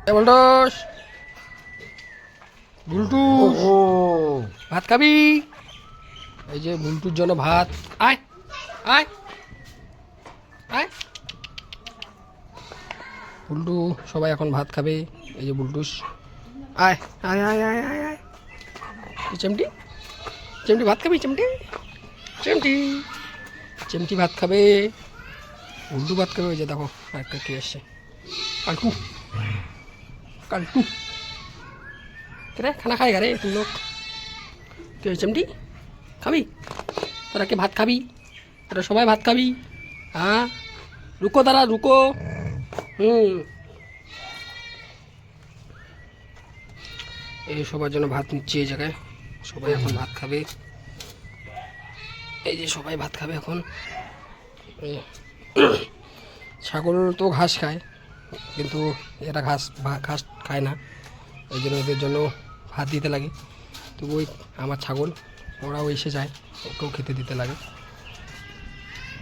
বলটস বুলটু ভাত খাবি? এই যে বুলটুর জন্য ভাত। আয় আয় আয় বুলটু, সবাই এখন ভাত খাবে। এই যে বুলটুস, আয় আয় আয় আয় আয় আয় চিমটি, চিমটি ভাত খাবি? চিমটি চিমটি চিমটি ভাত খাবে, বুলটু ভাত খাবে। ওই যে দেখো আরেকটা কে এসছে, কালটু। কালটু রে খানা খায় রে তুম লোক। কে চিমটি খাবি? তোরা কে ভাত খাবি? তোরা সবাই ভাত খাবি? হ্যাঁ রুকো দাঁড়া, রুকো। এই সবার জন্য ভাত নিচ্ছে এই জায়গায়। সবাই এখন ভাত খাবে। এই যে সবাই ভাত খাবে এখন। ছাগল তো ঘাস খায়, কিন্তু এরা ঘাস খায় না, এই জন্য এদের জন্য ভাত দিতে লাগে। তো ওই আমার ছাগল, ওরাও এসে যায়, ওকেও খেতে দিতে লাগে।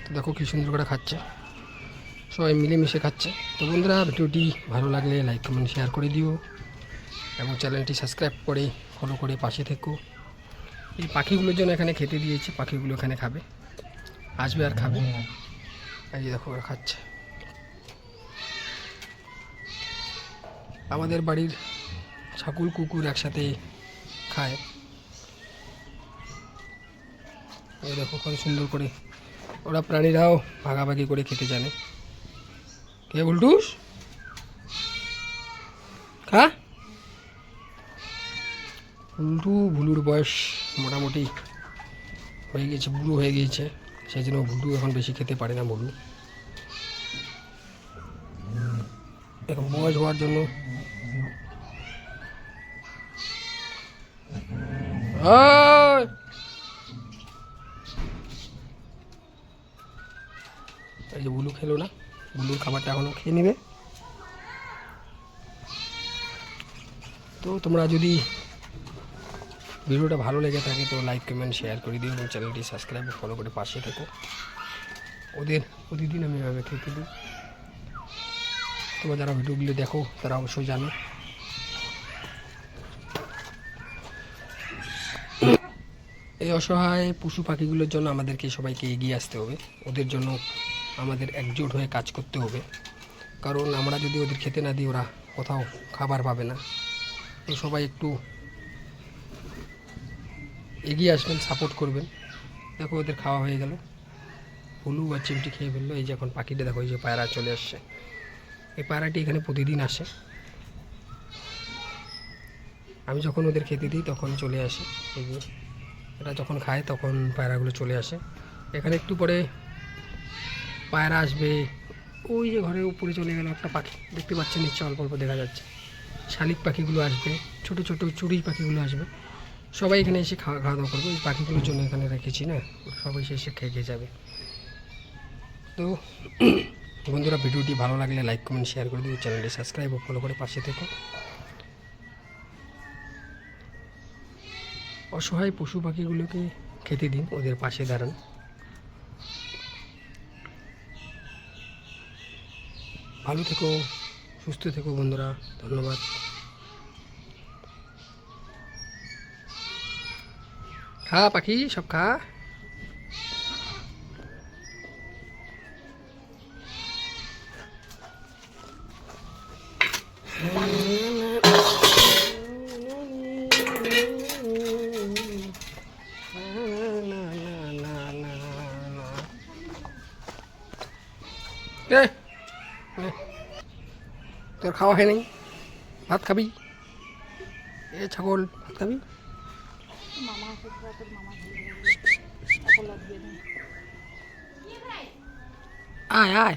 তো দেখো কি সুন্দর করে খাচ্ছে, সবাই মিলেমিশে খাচ্ছে। তো বন্ধুরা, ভিডিওটি ভালো লাগলে লাইক কমেন্ট শেয়ার করে দিও এবং চ্যানেলটি সাবস্ক্রাইব করে ফলো করে পাশে থেকো। এই পাখিগুলোর জন্য এখানে খেতে দিয়েছি, পাখিগুলো এখানে খাবে, আসবে আর খাবে। এই যে দেখো ওরা খাচ্ছে। আমাদের বাড়ির ছাগল কুকুর একসাথে খায়। এই দেখো কত সুন্দর করে ওরা, প্রাণীরাও ভাগাভাগি করে খেতে জানে। কে বুলটুস খা। ভুলুর বয়স মোটামুটি হয়ে গেছে, বুড়ো হয়ে গিয়েছে, সেই জন্য ভুলু এখন বেশি খেতে পারে না। ভুলু এখন বয়স হওয়ার জন্য এই যে বুলু খেলো না, বুলুর খাবারটা এখনও খেয়ে নেবে। তো তোমরা যদি ভিডিওটা ভালো লেগে থাকে তো লাইক কমেন্ট শেয়ার করে দিও এবং চ্যানেলটি সাবস্ক্রাইব ফলো করে পাশে থেকো। ওদের প্রতিদিন আমি এভাবে খেতে দিই। তোমরা যারা ভিডিওগুলো দেখো তারা অবশ্যই জানো। এই অসহায় পশু পাখিগুলোর জন্য আমাদেরকে সবাইকে এগিয়ে আসতে হবে। ওদের জন্য আমাদের একজোট হয়ে কাজ করতে হবে, কারণ আমরা যদি ওদের খেতে না দিই ওরা কোথাও খাবার পাবে না। তো সবাই একটু এগিয়ে আসবেন, সাপোর্ট করবেন। দেখো ওদের খাওয়া হয়ে গেল, ভুলু আর চিমটি খেয়ে ফেললো। এই যে এখন পাখিটা দেখো, এই যে পায়রা চলে আসছে। এই পায়রাটি এখানে প্রতিদিন আসে, আমি যখন ওদের খেতে দিই তখন চলে আসে। এই যে এটা যখন খায় তখন পায়রাগুলো চলে আসে এখানে। একটু পরে পায়রা আসবে। ওই যে ঘরের উপরে চলে গেল একটা পাখি, দেখতে পাচ্ছেন নিশ্চয়, অল্প অল্প দেখা যাচ্ছে। শালিক পাখিগুলো আসবে, ছোট ছোট চড়ুই পাখিগুলো আসবে, সবাই এখানে এসে খাওয়া দাওয়া করবে। ওই পাখিগুলোর জন্য এখানে রেখেছি না, সবাই এসে খেয়ে যাবে। তো বন্ধুরা, ভিডিওটি ভালো লাগলে লাইক কমেন্ট শেয়ার করে দিও, চ্যানেলটি সাবস্ক্রাইব ও ফলো করে পাশে থেকো। অসহায় পশু পাখিগুলোকে খেতে দিন, ওদের পাশে দাঁড়ান। ভালো থেকো, সুস্থ থেকো বন্ধুরা, ধন্যবাদ। খা পাখি, সব খা। তোর খাওয়া হয় নাই, ভাত খাবি? এ ছাগল, ভাত খাবি? আয় আয়।